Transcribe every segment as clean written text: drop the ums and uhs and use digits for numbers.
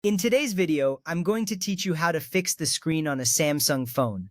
In today's video, I'm going to teach you how to fix the screen on a Samsung phone.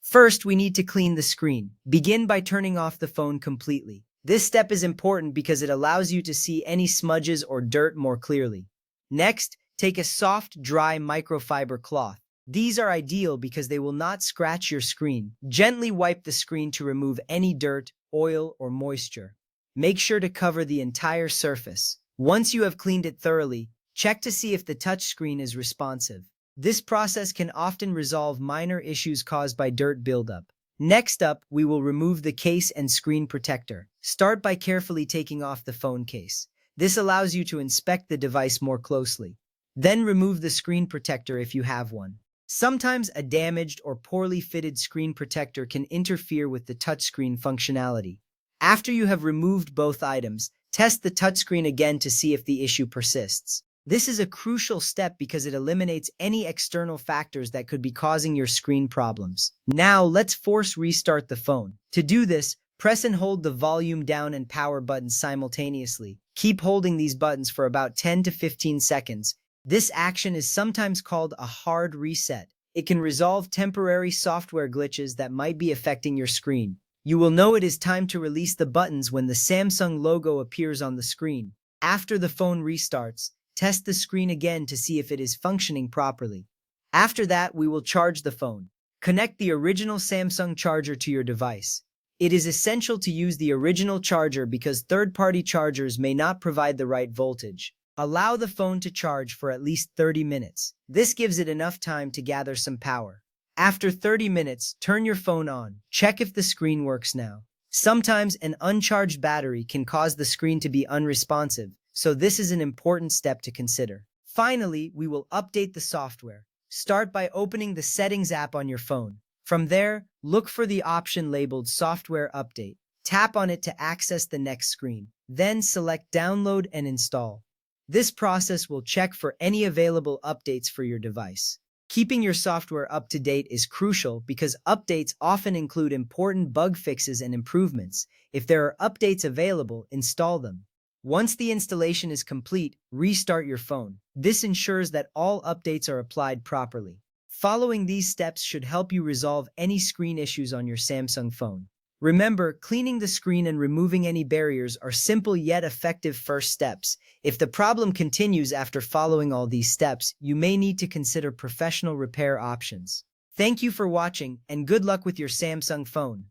First, we need to clean the screen. Begin by turning off the phone completely. This step is important because it allows you to see any smudges or dirt more clearly. Next, take a soft, dry microfiber cloth. These are ideal because they will not scratch your screen. Gently wipe the screen to remove any dirt, oil, or moisture. Make sure to cover the entire surface. Once you have cleaned it thoroughly, check to see if the touchscreen is responsive. This process can often resolve minor issues caused by dirt buildup. Next up, we will remove the case and screen protector. Start by carefully taking off the phone case. This allows you to inspect the device more closely. Then remove the screen protector if you have one. Sometimes a damaged or poorly fitted screen protector can interfere with the touchscreen functionality. After you have removed both items, test the touchscreen again to see if the issue persists. This is a crucial step because it eliminates any external factors that could be causing your screen problems. Now, let's force restart the phone. To do this, press and hold the volume down and power buttons simultaneously. Keep holding these buttons for about 10 to 15 seconds. This action is sometimes called a hard reset. It can resolve temporary software glitches that might be affecting your screen. You will know it is time to release the buttons when the Samsung logo appears on the screen. After the phone restarts, test the screen again to see if it is functioning properly. After that, we will charge the phone. Connect the original Samsung charger to your device. It is essential to use the original charger because third-party chargers may not provide the right voltage. Allow the phone to charge for at least 30 minutes. This gives it enough time to gather some power. After 30 minutes, turn your phone on. Check if the screen works now. Sometimes an uncharged battery can cause the screen to be unresponsive, so this is an important step to consider. Finally, we will update the software. Start by opening the Settings app on your phone. From there, look for the option labeled Software Update. Tap on it to access the next screen. Then select Download and Install. This process will check for any available updates for your device. Keeping your software up to date is crucial because updates often include important bug fixes and improvements. If there are updates available, install them. Once the installation is complete, restart your phone. This ensures that all updates are applied properly. Following these steps should help you resolve any screen issues on your Samsung phone. Remember, cleaning the screen and removing any barriers are simple yet effective first steps. If the problem continues after following all these steps, you may need to consider professional repair options. Thank you for watching, and good luck with your Samsung phone.